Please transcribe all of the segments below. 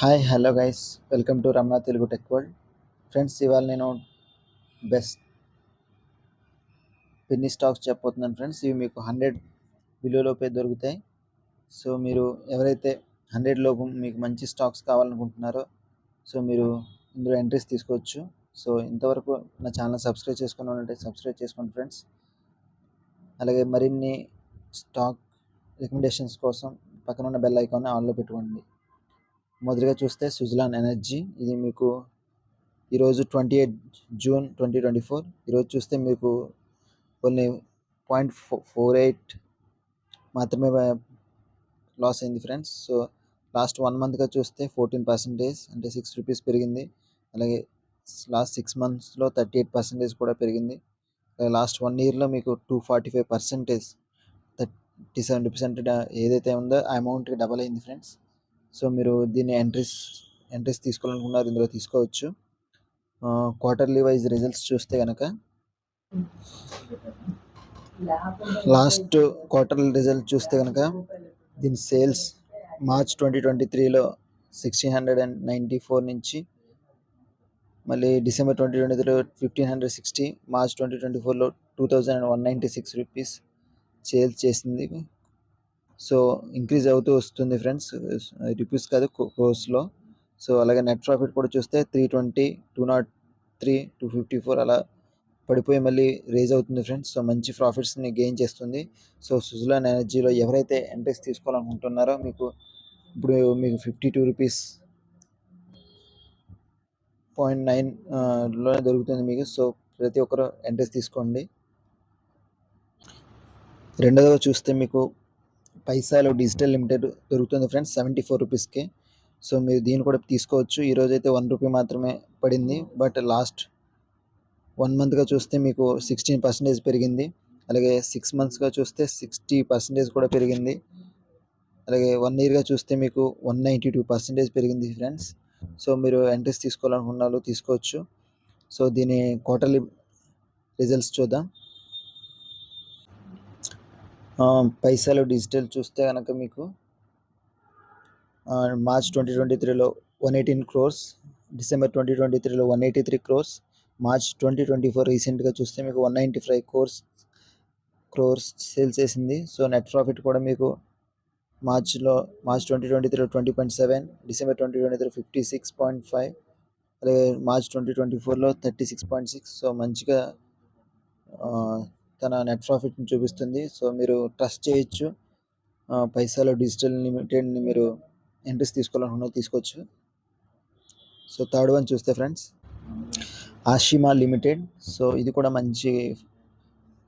Hi hello guys, welcome to Ramana Telugu tech world. Friends, ఇవాళ నేను best Penney stocks చెప్పబోతున్నాను friends. ఇవి మీకు 100 బిలోలోపే దొరుకుతాయి. సో మీరు ఎవరైతే 100 లోపు మీకు మంచి స్టాక్స్ కావాలనుకుంటున్నారో సో మీరు ఇందులో ఎంట్రీస్ తీసుకోవచ్చు. సో ఇంతవరకు నా ఛానల్ సబ్స్క్రైబ్ చేసుకుని ఉంటే సబ్స్క్రైబ్ చేసుకోండి ఫ్రెండ్స్. అలాగే మరిన్ని స్టాక్ రికమెండేషన్స్ కోసం పక్కన ఉన్న బెల్ ఐకాన్ని ఆన్లో పెట్టుకోండి. మొదటిగా చూస్తే సుజలాన్ ఎనర్జీ. ఇది మీకు ఈరోజు 28 జూన్ 2024. ఈరోజు చూస్తే మీకు కొన్ని 0.48 మాత్రమే లాస్ అయింది ఫ్రెండ్స్. సో లాస్ట్ 1 మంత్గా చూస్తే 14% అంటే ₹6 పెరిగింది. అలాగే లాస్ట్ 6 మంత్స్లో 38% కూడా పెరిగింది. లాస్ట్ 1 ఇయర్లో మీకు 245%, 37% ఏదైతే ఉందో ఆ అమౌంట్కి డబల్ అయింది ఫ్రెండ్స్. సో మీరు దీన్ని ఎంట్రీస్ తీసుకోవాలనుకున్నారు, ఇందులో తీసుకోవచ్చు. క్వార్టర్లీ వైజ్ రిజల్ట్స్ చూస్తే కనుక లాస్ట్ క్వార్టర్లీ రిజల్ట్ చూస్తే కనుక దీని సేల్స్ మార్చ్ 2023లో 1694 నుంచి మళ్ళీ డిసెంబర్ 2023లో 1560, మార్చ్ 2024లో 2196 సేల్స్ చేసింది. సో ఇంక్రీజ్ అవుతూ వస్తుంది ఫ్రెండ్స్, రూపీస్ కాదు క్రోర్స్లో. సో అలాగే నెట్ ప్రాఫిట్ కూడా చూస్తే 320, 203, 254 అలా పడిపోయి మళ్ళీ రేజ్ అవుతుంది ఫ్రెండ్స్. సో మంచి ప్రాఫిట్స్ని గెయిన్ చేస్తుంది. సో సుజలాన్ ఎనర్జీలో ఎవరైతే ఎంట్రీస్ తీసుకోవాలనుకుంటున్నారో ఇప్పుడు మీకు ₹52.9 దొరుకుతుంది మీకు. సో ప్రతి ఒక్కరు ఎంట్రీస్ తీసుకోండి. రెండోదిగా చూస్తే మీకు పైసాలో డిజిటల్ లిమిటెడ్ దొరుకుతుంది ఫ్రెండ్స్ ₹74కే. సో మీరు దీన్ని కూడా తీసుకోవచ్చు. ఈరోజు అయితే ₹1 మాత్రమే పడింది, బట్ లాస్ట్ 1 మంత్గా చూస్తే మీకు 16% పెరిగింది. అలాగే 6 మంత్స్గా చూస్తే 60% కూడా పెరిగింది. అలాగే 1 ఇయర్గా చూస్తే మీకు 192% పెరిగింది ఫ్రెండ్స్. సో మీరు ఎంట్రీస్ తీసుకోవాలనుకున్నారు తీసుకోవచ్చు. సో దీని క్వార్టర్లీ రిజల్ట్స్ చూద్దాం. పైసాలో డిజిటల్ చూస్తే కనుక మీకు మార్చ్ 2023లో 118 crores, డిసెంబర్ 2023లో 183 crores, మార్చ్ 2024 రీసెంట్గా చూస్తే మీకు 195 crores సేల్స్ చేసింది. సో నెట్ ప్రాఫిట్ కూడా మీకు మార్చ్ 2023లో 20.7, డిసెంబర్ 2023 56.5, అలాగే మార్చ్ 2024లో 36.6. సో మంచిగా తన నెట్ ప్రాఫిట్ని చూపిస్తుంది. సో మీరు ట్రస్ట్ చేయొచ్చు. పైసాలో డిజిటల్ లిమిటెడ్ని మీరు ఎంట్రీస్ తీసుకోవాలనుకున్నా తీసుకోవచ్చు. సో థర్డ్ వన్ చూస్తే ఫ్రెండ్స్ ఆషిమా లిమిటెడ్. సో ఇది కూడా మంచి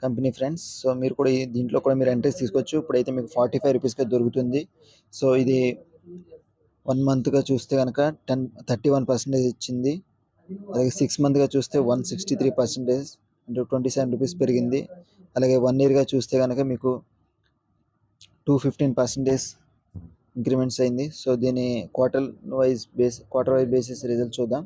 కంపెనీ ఫ్రెండ్స్. సో మీరు కూడా దీంట్లో కూడా మీరు ఎంట్రీస్ తీసుకోవచ్చు. ఇప్పుడైతే మీకు ₹45కే దొరుకుతుంది. సో ఇది 1 మంత్గా చూస్తే కనుక 31% ఇచ్చింది. అలాగే 6 మంత్గా చూస్తే 163% అంటే ₹27 పెరిగింది. అలాగే 1 ఇయర్గా చూస్తే కనుక మీకు 215% ఇంక్రిమెంట్స్ అయింది. సో దీని క్వార్టర్ వైజ్ బేసిస్ రిజల్ట్ చూద్దాం.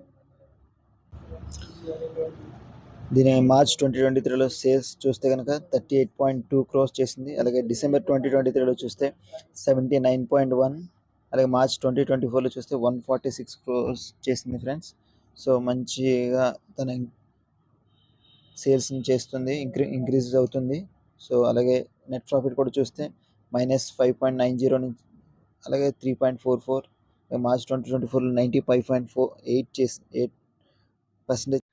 దీని మార్చ్ 2023లో సేల్స్ చూస్తే కనుక 38.2 crores చేసింది. అలాగే డిసెంబర్ 2023లో చూస్తే 79.1, అలాగే మార్చ్ 2024లో చూస్తే 146 crores చేసింది ఫ్రెండ్స్. సో మంచిగా తన సేల్స్ని చేస్తుంది, ఇంక్రీజ్ అవుతుంది. సో అలాగే నెట్ ప్రాఫిట్ కూడా చూస్తే -5.90 నుంచి అలాగే 3.44, మార్చ్ 2024లో 95.48%.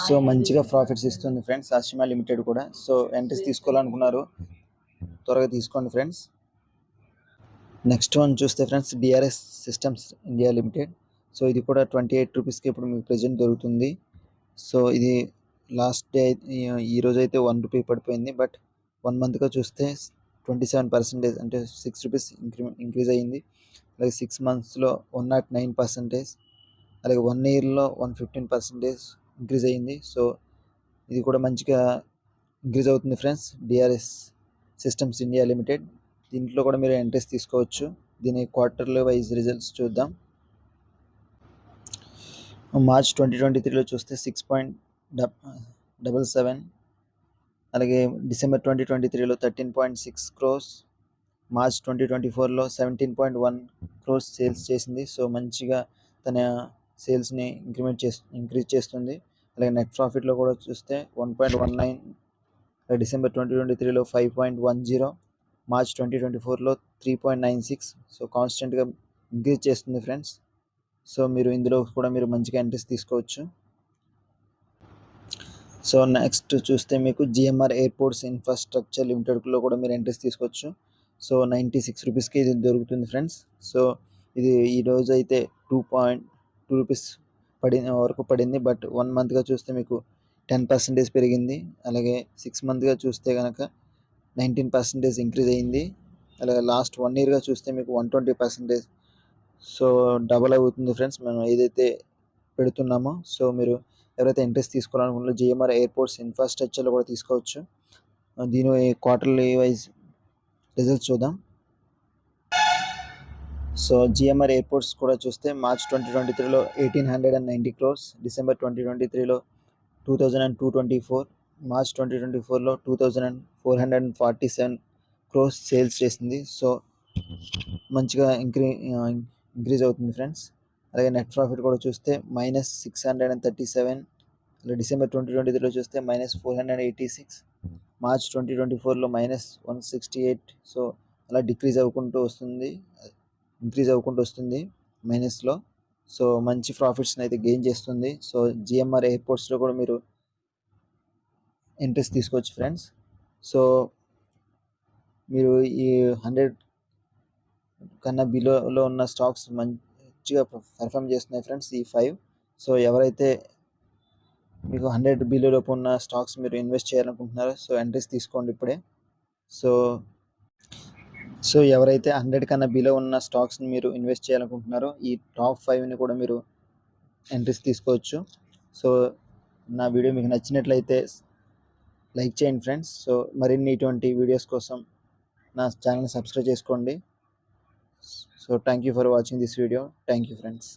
సో మంచిగా ప్రాఫిట్స్ ఇస్తుంది ఫ్రెండ్స్ ఆషిమా లిమిటెడ్ కూడా. సో ఎంట్రీస్ తీసుకోవాలనుకున్నారు త్వరగా తీసుకోండి ఫ్రెండ్స్. నెక్స్ట్ వన్ చూస్తే friends DRS systems India limited. So ఇది కూడా ₹28కి ఇప్పుడు మీకు ప్రెజెంట్ దొరుకుతుంది. సో ఇది లాస్ట్ డే ఈరోజు అయితే ₹1 పడిపోయింది, బట్ 1 మంత్గా చూస్తే 27% అంటే ₹6 ఇంక్రీజ్ అయ్యింది. అలాగే 6 మంత్స్లో 109%, అలాగే 1 ఇయర్లో 115% ఇంక్రీజ్ అయ్యింది. సో ఇది కూడా మంచిగా ఇంక్రీజ్ అవుతుంది friends DRS systems India limited. దీంట్లో కూడా మీరు ఎంట్రీస్ తీసుకోవచ్చు. దీని క్వార్టర్లీ వైజ్ రిజల్ట్స్ చూద్దాం. మార్చ్ 2023లో చూస్తే 6.77, అలాగే డిసెంబర్ 2023లో 13.6 crores, మార్చ్ 2024లో 17.1 crores సేల్స్ చేసింది. సో మంచిగా తన సేల్స్ని ఇంక్రీజ్ చేస్తుంది. అలాగే నెట్ ప్రాఫిట్లో కూడా చూస్తే 1.19, డిసెంబర్ 2023లో 5.10, మార్చ్ 2024లో 3.96. సో కాన్స్టెంట్గా ఇంక్రీజ్ చేస్తుంది ఫ్రెండ్స్. సో మీరు ఇందులో కూడా మీరు మంచిగా ఎంట్రీస్ తీసుకోవచ్చు. సో నెక్స్ట్ చూస్తే మీకు జిఎంఆర్ ఎయిర్పోర్ట్స్ ఇన్ఫ్రాస్ట్రక్చర్ లిమిటెడ్లో కూడా మీరు ఎంట్రీస్ తీసుకోవచ్చు. సో 96 రూపీస్కి ఇది దొరుకుతుంది ఫ్రెండ్స్. సో ఇది ఈరోజు అయితే 2.2 రూపీస్ వరకు పడింది. బట్ 1 మంత్గా చూస్తే మీకు 10% పెరిగింది. అలాగే 6 మంత్గా చూస్తే కనుక 19% ఇంక్రీజ్ అయ్యింది. అలాగే లాస్ట్ 1 ఇయర్గా చూస్తే మీకు 120%. సో డబల్ అవుతుంది ఫ్రెండ్స్ మనం ఏదైతే పెడుతున్నామో. సో మీరు ఎవరైతే ఇంట్రెస్ట్ తీసుకోవాలనుకుంటున్నారో జిఎంఆర్ ఎయిర్పోర్ట్స్ ఇన్ఫ్రాస్ట్రక్చర్లో కూడా తీసుకోవచ్చు. దీని క్వార్టర్లీ వైజ్ రిజల్ట్స్ చూద్దాం. సో జిఎంఆర్ ఎయిర్పోర్ట్స్ కూడా చూస్తే మార్చ్ 2023లో 1890 crores, డిసెంబర్ 2023లో 2224, మార్చ్ 2024లో 2447 crores సేల్స్ చేసింది. సో మంచిగా ఇంక్రీజ్ అవుతుంది ఫ్రెండ్స్. అలాగే నెట్ ప్రాఫిట్ కూడా చూస్తే -637, డిసెంబర్ 2023లో చూస్తే -486, మార్చ్ 2024లో -168. సో అలా ఇంక్రీజ్ అవ్వుకుంటూ వస్తుంది మైనస్లో. సో మంచి ప్రాఫిట్స్ని అయితే గెయిన్ చేస్తుంది. సో జిఎంఆర్ ఎయిర్పోర్ట్స్లో కూడా మీరు ఇంట్రెస్ట్ తీసుకోవచ్చు ఫ్రెండ్స్. సో మీరు ఈ 100 కన్నా బిలోలో ఉన్న స్టాక్స్ మంచిగా పర్ఫామ్ చేస్తున్నాయి ఫ్రెండ్స్ ఈ 5. సో ఎవరైతే మీకు 100 బిలోలోపు ఉన్న స్టాక్స్ మీరు ఇన్వెస్ట్ చేయాలనుకుంటున్నారో సో ఎంట్రీస్ తీసుకోండి ఇప్పుడే. సో ఎవరైతే 100 కన్నా బిలో ఉన్న స్టాక్స్ని మీరు ఇన్వెస్ట్ చేయాలనుకుంటున్నారో ఈ టాప్ 5ని కూడా మీరు ఎంట్రీస్ తీసుకోవచ్చు. సో నా వీడియో మీకు నచ్చినట్లయితే లైక్ చేయండి ఫ్రెండ్స్. సో మరిన్ని ఇటువంటి వీడియోస్ కోసం నా ఛానల్ని సబ్స్క్రైబ్ చేసుకోండి. So thank you for watching this video. Thank you friends.